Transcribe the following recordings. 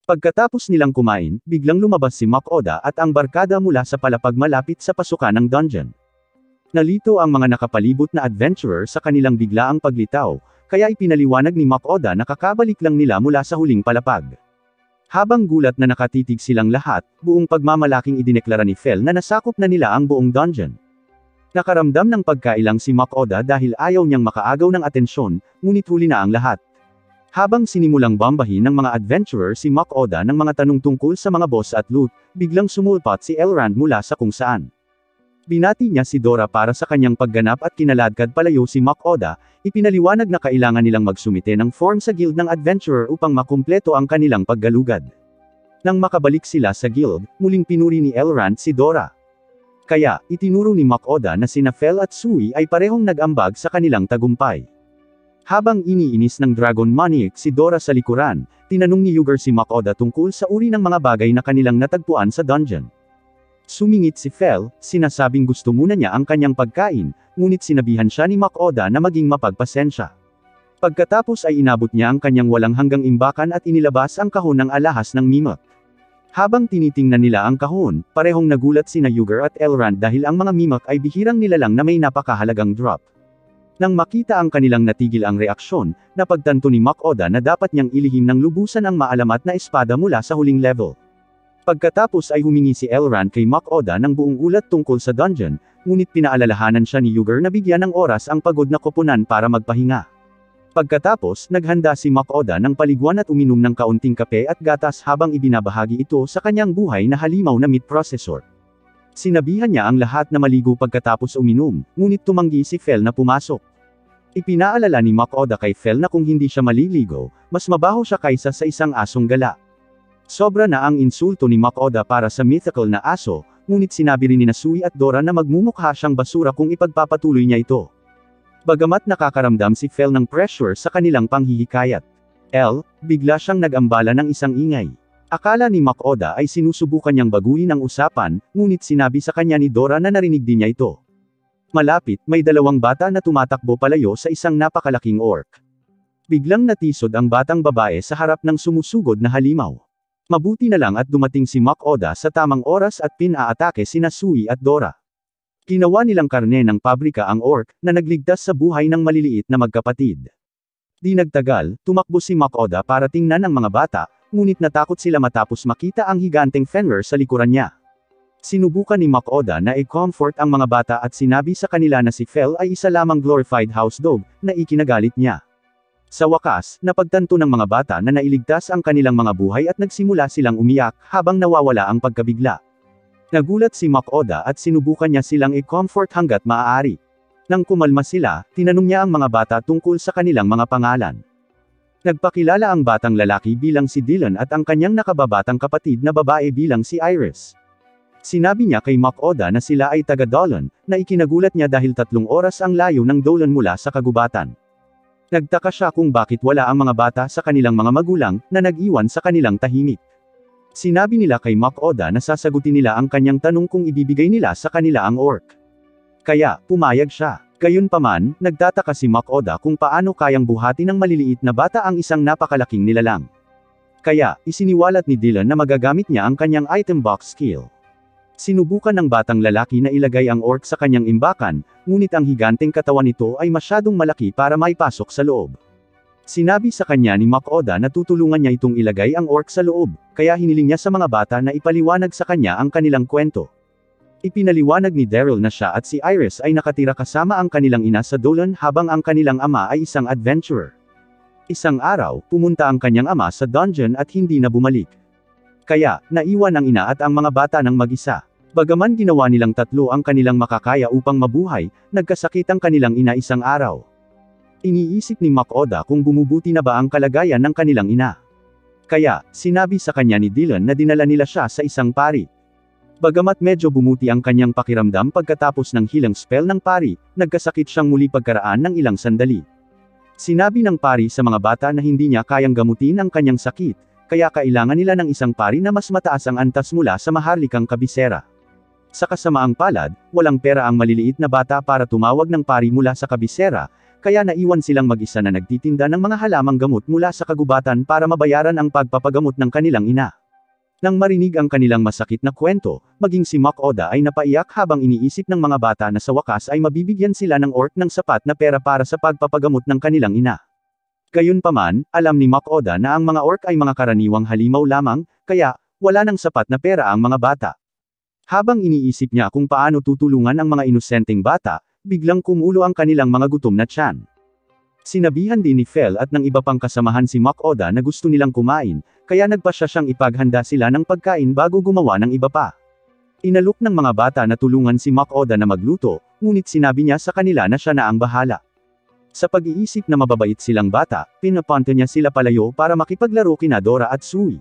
Pagkatapos nilang kumain, biglang lumabas si Makoda at ang barkada mula sa palapag malapit sa pasukan ng dungeon. Nalito ang mga nakapalibot na adventurer sa kanilang biglaang paglitaw, kaya ipinaliwanag ni Makoda na kakabalik lang nila mula sa huling palapag. Habang gulat na nakatitig silang lahat, buong pagmamalaking idineklara ni Fel na nasakop na nila ang buong dungeon. Nakaramdam ng pagkailang si Makoda dahil ayaw niyang makaagaw ng atensyon, ngunit huli na ang lahat. Habang sinimulang bombahin ng mga adventurer si Makoda ng mga tanong tungkol sa mga boss at loot, biglang sumulpat si Elrond mula sa kung saan. Binati niya si Dora para sa kanyang pagganap at kinaladkad palayo si Makoda, ipinaliwanag na kailangan nilang magsumite ng form sa guild ng adventurer upang makumpleto ang kanilang paggalugad. Nang makabalik sila sa guild, muling pinuri ni Elrond si Dora. Kaya, itinuro ni Makoda na sina Fel at Sui ay parehong nag-ambag sa kanilang tagumpay. Habang iniinis ng Dragon Maniac si Dora sa likuran, tinanong ni Yuger si Makoda tungkol sa uri ng mga bagay na kanilang natagpuan sa dungeon. Sumingit si Fel, sinasabing gusto muna niya ang kanyang pagkain, ngunit sinabihan siya ni Makoda na maging mapagpasensya. Pagkatapos ay inabot niya ang kanyang walang hanggang imbakan at inilabas ang kahon ng alahas ng Mimok. Habang tinitingnan nila ang kahon, parehong nagulat sina Yuger at Elrond dahil ang mga Mimok ay bihirang nilalang na may napakahalagang drop. Nang makita ang kanilang natigil ang reaksyon, napagtanto ni Makoda na dapat niyang ilihim ng lubusan ang maalamat na espada mula sa huling level. Pagkatapos ay humingi si Elrond kay Makoda ng buong ulat tungkol sa dungeon, ngunit pinaalalahanan siya ni Yuger na bigyan ng oras ang pagod na koponan para magpahinga. Pagkatapos, naghanda si Makoda ng paliguan at uminom ng kaunting kape at gatas habang ibinabahagi ito sa kanyang buhay na halimaw na meat processor. Sinabihan niya ang lahat na maligo pagkatapos uminom, ngunit tumanggi si Fel na pumasok. Ipinaalala ni Makoda kay Fel na kung hindi siya maliligo, mas mabaho siya kaysa sa isang asong gala. Sobra na ang insulto ni Makoda para sa mythical na aso, ngunit sinabi rin ni Sui at Dora na magmumukha siyang basura kung ipagpapatuloy niya ito. Bagamat nakakaramdam si Fel ng pressure sa kanilang panghihikayat. Bigla siyang nag-ambala ng isang ingay. Akala ni Makoda ay sinusubukan niyang baguhin ang usapan, ngunit sinabi sa kanya ni Dora na narinig din niya ito. Malapit, may dalawang bata na tumatakbo palayo sa isang napakalaking orc. Biglang natisod ang batang babae sa harap ng sumusugod na halimaw. Mabuti na lang at dumating si Makoda sa tamang oras at pinaatake sina Sui at Dora. Ginawa nilang karne ng pabrika ang orc, na nagligtas sa buhay ng maliliit na magkapatid. Di nagtagal, tumakbo si Makoda para tingnan ang mga bata, ngunit natakot sila matapos makita ang higanteng Fenrir sa likuran niya. Sinubukan ni Makoda na i-comfort ang mga bata at sinabi sa kanila na si Fel ay isa lamang glorified house dog, na ikinagalit niya. Sa wakas, napagtanto ng mga bata na nailigtas ang kanilang mga buhay at nagsimula silang umiyak, habang nawawala ang pagkabigla. Nagulat si Makoda at sinubukan niya silang i-comfort hanggat maaari. Nang kumalma sila, tinanong niya ang mga bata tungkol sa kanilang mga pangalan. Nagpakilala ang batang lalaki bilang si Dylan at ang kanyang nakababatang kapatid na babae bilang si Iris. Sinabi niya kay Makoda na sila ay taga Dolan, na ikinagulat niya dahil 3 oras ang layo ng Dolan mula sa kagubatan. Nagtaka siya kung bakit wala ang mga bata sa kanilang mga magulang, na nag-iwan sa kanilang tahimik. Sinabi nila kay Makoda na sasagutin nila ang kanyang tanong kung ibibigay nila sa kanila ang orc. Kaya, pumayag siya. Gayunpaman, nagtataka si Makoda kung paano kayang buhati ng maliliit na bata ang isang napakalaking nilalang. Kaya, isiniwalat ni Dylan na magagamit niya ang kanyang item box skill. Sinubukan ng batang lalaki na ilagay ang orc sa kanyang imbakan, ngunit ang higanteng katawan nito ay masyadong malaki para maipasok sa loob. Sinabi sa kanya ni Makoda na tutulungan niya itong ilagay ang orc sa loob, kaya hiniling niya sa mga bata na ipaliwanag sa kanya ang kanilang kwento. Ipinaliwanag ni Daryl na siya at si Iris ay nakatira kasama ang kanilang ina sa Dolan habang ang kanilang ama ay isang adventurer. Isang araw, pumunta ang kanyang ama sa dungeon at hindi na bumalik. Kaya, naiwan ang ina at ang mga bata ng mag-isa. Bagaman ginawa nilang 3 ang kanilang makakaya upang mabuhay, nagkasakit ang kanilang ina isang araw. Iniisip ni Makoda kung bumubuti na ba ang kalagayan ng kanilang ina. Kaya, sinabi sa kanya ni Dylan na dinala nila siya sa isang pari. Bagamat medyo bumuti ang kanyang pakiramdam pagkatapos ng healing spell ng pari, nagkasakit siyang muli pagkaraan ng ilang sandali. Sinabi ng pari sa mga bata na hindi niya kayang gamutin ang kanyang sakit, kaya kailangan nila ng isang pari na mas mataas ang antas mula sa maharlikang kabisera. Sa kasamaang palad, walang pera ang maliliit na bata para tumawag ng pari mula sa kabisera, kaya naiwan silang mag-isa na nagtitinda ng mga halamang gamot mula sa kagubatan para mabayaran ang pagpapagamot ng kanilang ina. Nang marinig ang kanilang masakit na kwento, maging si Makoda ay napaiyak habang iniisip ng mga bata na sa wakas ay mabibigyan sila ng orc ng sapat na pera para sa pagpapagamot ng kanilang ina. Gayunpaman, alam ni Makoda na ang mga orc ay mga karaniwang halimaw lamang, kaya, wala ng sapat na pera ang mga bata. Habang iniisip niya kung paano tutulungan ang mga inosenteng bata, biglang kumulo ang kanilang mga gutom na tiyan. Sinabihan din ni Fel at ng iba pang kasamahan si Makoda na gusto nilang kumain, kaya nagpasya siyang ipaghanda sila ng pagkain bago gumawa ng iba pa. Inalok ng mga bata na tulungan si Makoda na magluto, ngunit sinabi niya sa kanila na siya na ang bahala. Sa pag-iisip na mababait silang bata, pinapunta niya sila palayo para makipaglaro kina Dora at Sui.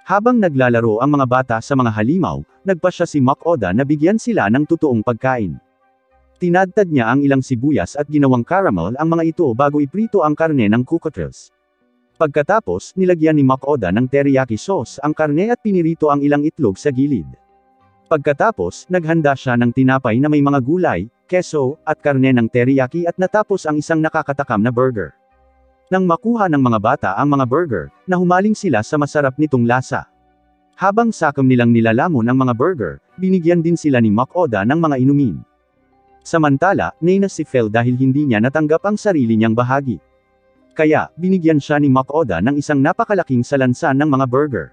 Habang naglalaro ang mga bata sa mga halimaw, nagpasya si Makoda na bigyan sila ng totoong pagkain. Tinadtad niya ang ilang sibuyas at ginawang caramel ang mga ito bago iprito ang karne ng cocktails. Pagkatapos, nilagyan ni Makoda ng teriyaki sauce ang karne at pinirito ang ilang itlog sa gilid. Pagkatapos, naghanda siya ng tinapay na may mga gulay, keso, at karne ng teriyaki at natapos ang isang nakakatakam na burger. Nang makuha ng mga bata ang mga burger, nahumaling sila sa masarap nitong lasa. Habang sakam nilang nilalamon ang mga burger, binigyan din sila ni Makoda ng mga inumin. Samantala, nainis si Fel dahil hindi niya natanggap ang sarili niyang bahagi. Kaya, binigyan siya ni Makoda ng isang napakalaking salansan ng mga burger.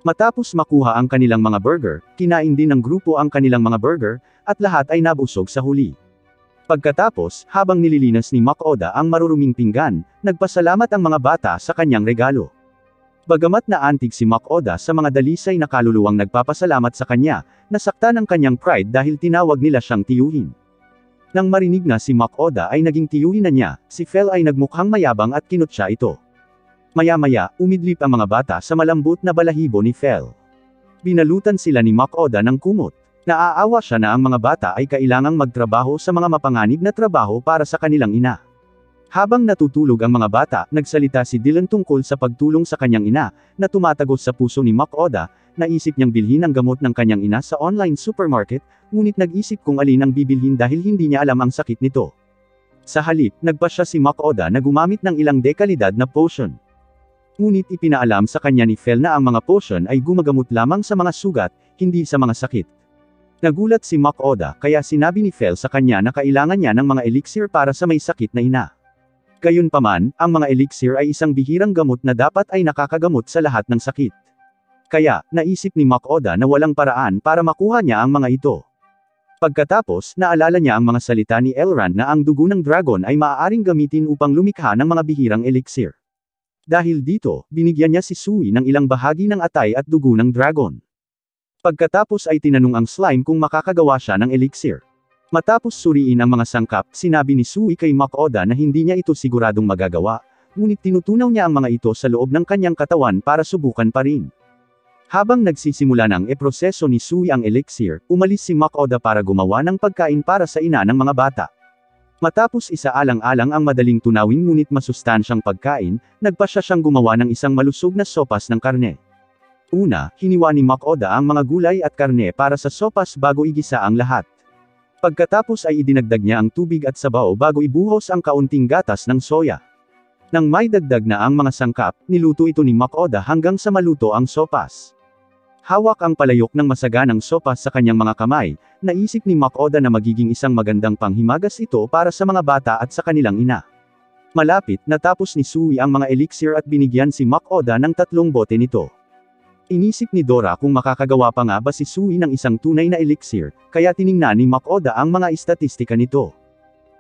Matapos makuha ang kanilang mga burger, kinain din ng grupo ang kanilang mga burger, at lahat ay nabusog sa huli. Pagkatapos, habang nililinas ni Makoda ang maruruming pinggan, nagpasalamat ang mga bata sa kanyang regalo. Bagamat naantig si Makoda sa mga dalisay na kaluluwang nagpapasalamat sa kanya, nasaktan ang kanyang pride dahil tinawag nila siyang tiyuhin. Nang marinig na si Makoda ay naging tiyuhin na niya, si Fel ay nagmukhang mayabang at kinutya ito. Maya-maya, umidlip ang mga bata sa malambot na balahibo ni Fel. Binalutan sila ni Makoda ng kumot. Naaawa siya na ang mga bata ay kailangang magtrabaho sa mga mapanganib na trabaho para sa kanilang ina. Habang natutulog ang mga bata, nagsalita si Dylan tungkol sa pagtulong sa kanyang ina, na tumatagos sa puso ni Makoda. Naisip niyang bilhin ang gamot ng kanyang ina sa online supermarket, ngunit nag-isip kung alin ang bibilhin dahil hindi niya alam ang sakit nito. Sa halip, nagpasya si Makoda na gumamit ng ilang dekalidad na potion. Ngunit ipinaalam sa kanya ni Fel na ang mga potion ay gumagamot lamang sa mga sugat, hindi sa mga sakit. Nagulat si Makoda kaya sinabi ni Fel sa kanya na kailangan niya ng mga elixir para sa may sakit na ina. Gayunpaman, ang mga elixir ay isang bihirang gamot na dapat ay nakakagamot sa lahat ng sakit. Kaya, naisip ni Makoda na walang paraan para makuha niya ang mga ito. Pagkatapos, naalala niya ang mga salita ni Elrond na ang dugo ng dragon ay maaaring gamitin upang lumikha ng mga bihirang elixir. Dahil dito, binigyan niya si Sui ng ilang bahagi ng atay at dugo ng dragon. Pagkatapos ay tinanong ang slime kung makakagawa siya ng elixir. Matapos suriin ang mga sangkap, sinabi ni Sui kay Makoda na hindi niya ito siguradong magagawa, ngunit tinutunaw niya ang mga ito sa loob ng kanyang katawan para subukan pa rin. Habang nagsisimula ng proseso ni Sui ang elixir, umalis si Makoda para gumawa ng pagkain para sa ina ng mga bata. Matapos isaalang-alang ang madaling tunawin ngunit masustansyang pagkain, nagpasya siyang gumawa ng isang malusog na sopas ng karne. Una, hiniwa ni Makoda ang mga gulay at karne para sa sopas bago igisa ang lahat. Pagkatapos ay idinagdag niya ang tubig at sabaw bago ibuhos ang kaunting gatas ng soya. Nang may dagdag na ang mga sangkap, niluto ito ni Makoda hanggang sa maluto ang sopas. Hawak ang palayok ng masaganang sopas sa kanyang mga kamay, naisip ni Makoda na magiging isang magandang panghimagas ito para sa mga bata at sa kanilang ina. Malapit, natapos ni Sui ang mga elixir at binigyan si Makoda ng 3 bote nito. Inisip ni Dora kung makakagawa pa nga ba si Sui ng isang tunay na elixir, kaya tiningnan ni Makoda ang mga istatistika nito.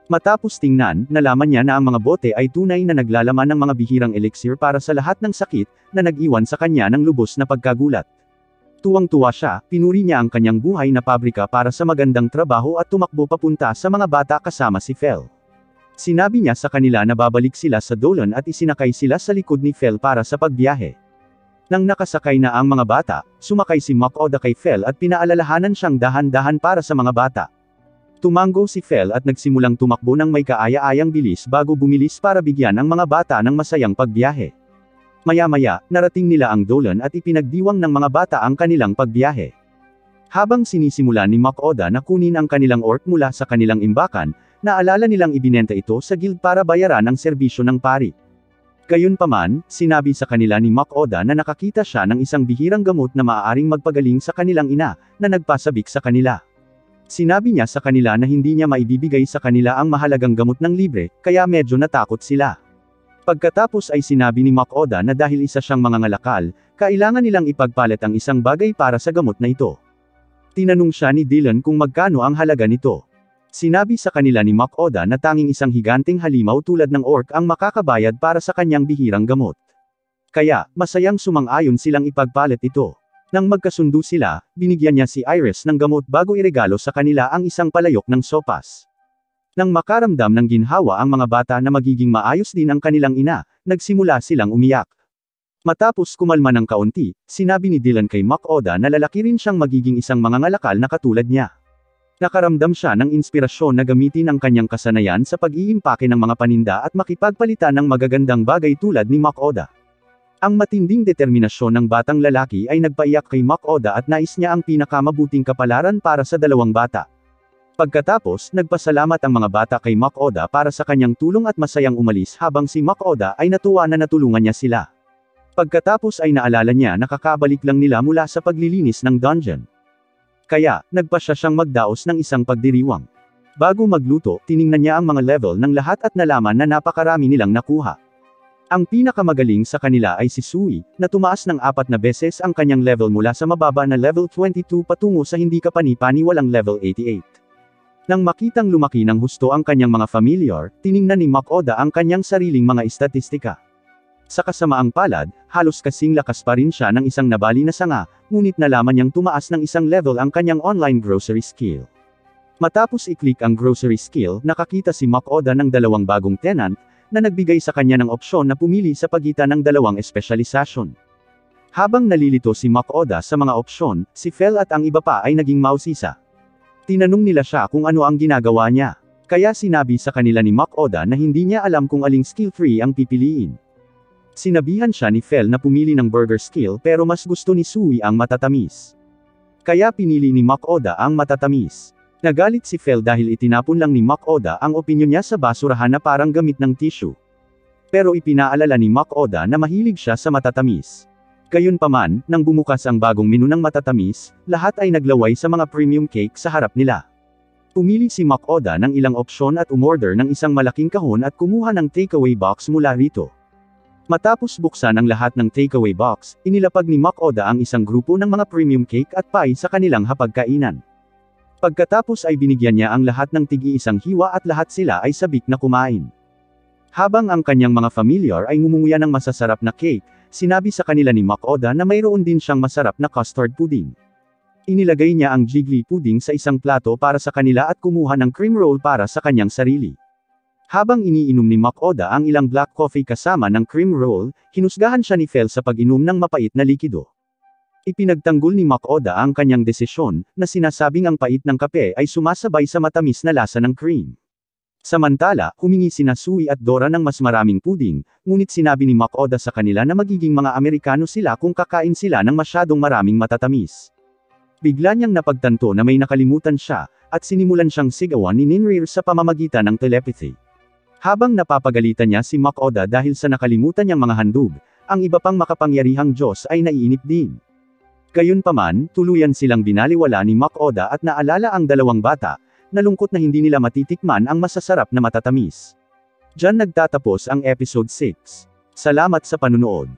Matapos tingnan, nalaman niya na ang mga bote ay tunay na naglalaman ng mga bihirang elixir para sa lahat ng sakit, na nag-iwan sa kanya ng lubos na pagkagulat. Tuwang-tuwa siya, pinuri niya ang kanyang buhay na pabrika para sa magandang trabaho at tumakbo papunta sa mga bata kasama si Fel. Sinabi niya sa kanila na babalik sila sa Dolan at isinakay sila sa likod ni Fel para sa pagbiyahe. Nang nakasakay na ang mga bata, sumakay si Makoda kay Fel at pinaalalahanan siyang dahan-dahan para sa mga bata. Tumango si Fel at nagsimulang tumakbo ng may kaaya-ayang bilis bago bumilis para bigyan ang mga bata ng masayang pagbiyahe. Maya-maya, narating nila ang Dolan at ipinagdiwang ng mga bata ang kanilang pagbiyahe. Habang sinisimula ni Makoda na kunin ang kanilang orc mula sa kanilang imbakan, Naalala nilang ibinenta ito sa guild para bayaran ang serbisyo ng pari. Gayunpaman, sinabi sa kanila ni Mac Oda na nakakita siya ng isang bihirang gamot na maaaring magpagaling sa kanilang ina, na nagpasabik sa kanila. Sinabi niya sa kanila na hindi niya maibibigay sa kanila ang mahalagang gamot ng libre, kaya medyo natakot sila. Pagkatapos ay sinabi ni Mac Oda na dahil isa siyang mangangalakal, kailangan nilang ipagpalit ang isang bagay para sa gamot na ito. Tinanong siya ni Dylan kung magkano ang halaga nito. Sinabi sa kanila ni Mac Oda na tanging isang higanteng halimaw tulad ng orc ang makakabayad para sa kanyang bihirang gamot. Kaya, masayang sumang-ayon silang ipagpalit ito. Nang magkasundo sila, binigyan niya si Iris ng gamot bago iregalo sa kanila ang isang palayok ng sopas. Nang makaramdam ng ginhawa ang mga bata na magiging maayos din ang kanilang ina, nagsimula silang umiyak. Matapos kumalma ng kaunti, sinabi ni Dylan kay Mac Oda na lalaki rin siyang magiging isang mangangalakal na katulad niya. Nakaramdam siya ng inspirasyon na gamitin ang kanyang kasanayan sa pag-iimpake ng mga paninda at makipagpalitan ng magagandang bagay tulad ni Mac Oda. Ang matinding determinasyon ng batang lalaki ay nagpaiyak kay Mac Oda at nais niya ang pinakamabuting kapalaran para sa dalawang bata. Pagkatapos, nagpasalamat ang mga bata kay Mac Oda para sa kanyang tulong at masayang umalis habang si Mac Oda ay natuwa na natulungan niya sila. Pagkatapos ay naalala niya na kakabalik lang nila mula sa paglilinis ng dungeon. Kaya, nagpasya siyang magdaos ng isang pagdiriwang. Bago magluto, tiningnan niya ang mga level ng lahat at nalaman na napakarami nilang nakuha. Ang pinakamagaling sa kanila ay si Sui, na tumaas ng 4 na beses ang kanyang level mula sa mababa na level 22 patungo sa hindi kapani-paniwalang level 88. Nang makitang lumaki ng husto ang kanyang mga familiar, tiningnan ni Mac Oda ang kanyang sariling mga istatistika. Sa kasamaang palad, halos kasing lakas pa rin siya ng isang nabali na sanga, ngunit nalaman niyang tumaas ng isang level ang kanyang online grocery skill. Matapos i-click ang grocery skill, nakakita si Mac Oda ng dalawang bagong tenant, na nagbigay sa kanya ng opsyon na pumili sa pagitan ng dalawang espesyalisasyon. Habang nalilito si Mac Oda sa mga opsyon, si Fel at ang iba pa ay naging mausisa. Tinanong nila siya kung ano ang ginagawa niya. Kaya sinabi sa kanila ni Mac Oda na hindi niya alam kung aling skill tree ang pipiliin. Sinabihan siya ni Fel na pumili ng burger skill pero mas gusto ni Sui ang matatamis. Kaya pinili ni Mac Oda ang matatamis. Nagalit si Fel dahil itinapon lang ni Mac Oda ang opinyon niya sa basurahan na parang gamit ng tissue. Pero ipinaalala ni Mac Oda na mahilig siya sa matatamis. Gayunpaman, nang bumukas ang bagong menu ng matatamis, lahat ay naglaway sa mga premium cake sa harap nila. Pumili si Mac Oda ng ilang opsyon at umorder ng isang malaking kahon at kumuha ng takeaway box mula rito. Matapos buksan ang lahat ng takeaway box, inilapag ni Mac Oda ang isang grupo ng mga premium cake at pie sa kanilang hapagkainan. Pagkatapos ay binigyan niya ang lahat ng tigi-isang hiwa at lahat sila ay sabik na kumain. Habang ang kanyang mga familiar ay ngumunguya ng masasarap na cake, sinabi sa kanila ni Mac Oda na mayroon din siyang masarap na custard pudding. Inilagay niya ang jiggly pudding sa isang plato para sa kanila at kumuha ng cream roll para sa kanyang sarili. Habang iniinom ni Mac Oda ang ilang black coffee kasama ng cream roll, hinusgahan siya ni Fel sa pag-inom ng mapait na likido. Ipinagtanggol ni Mac Oda ang kanyang desisyon, na sinasabing ang pait ng kape ay sumasabay sa matamis na lasa ng cream. Samantala, humingi sina Sui at Dora ng mas maraming puding, ngunit sinabi ni Mac Oda sa kanila na magiging mga Amerikano sila kung kakain sila ng masyadong maraming matatamis. Bigla niyang napagtanto na may nakalimutan siya, at sinimulan siyang sigawan ni Ninrir sa pamamagitan ng telepathy. Habang napapagalitan niya si Mac Oda dahil sa nakalimutan niyang mga handog, ang iba pang makapangyarihang Diyos ay naiinip din. Gayunpaman, tuluyan silang binaliwala ni Mac Oda at naalala ang dalawang bata, nalungkot na hindi nila matitikman ang masasarap na matatamis. Diyan nagtatapos ang episode 6. Salamat sa panunood.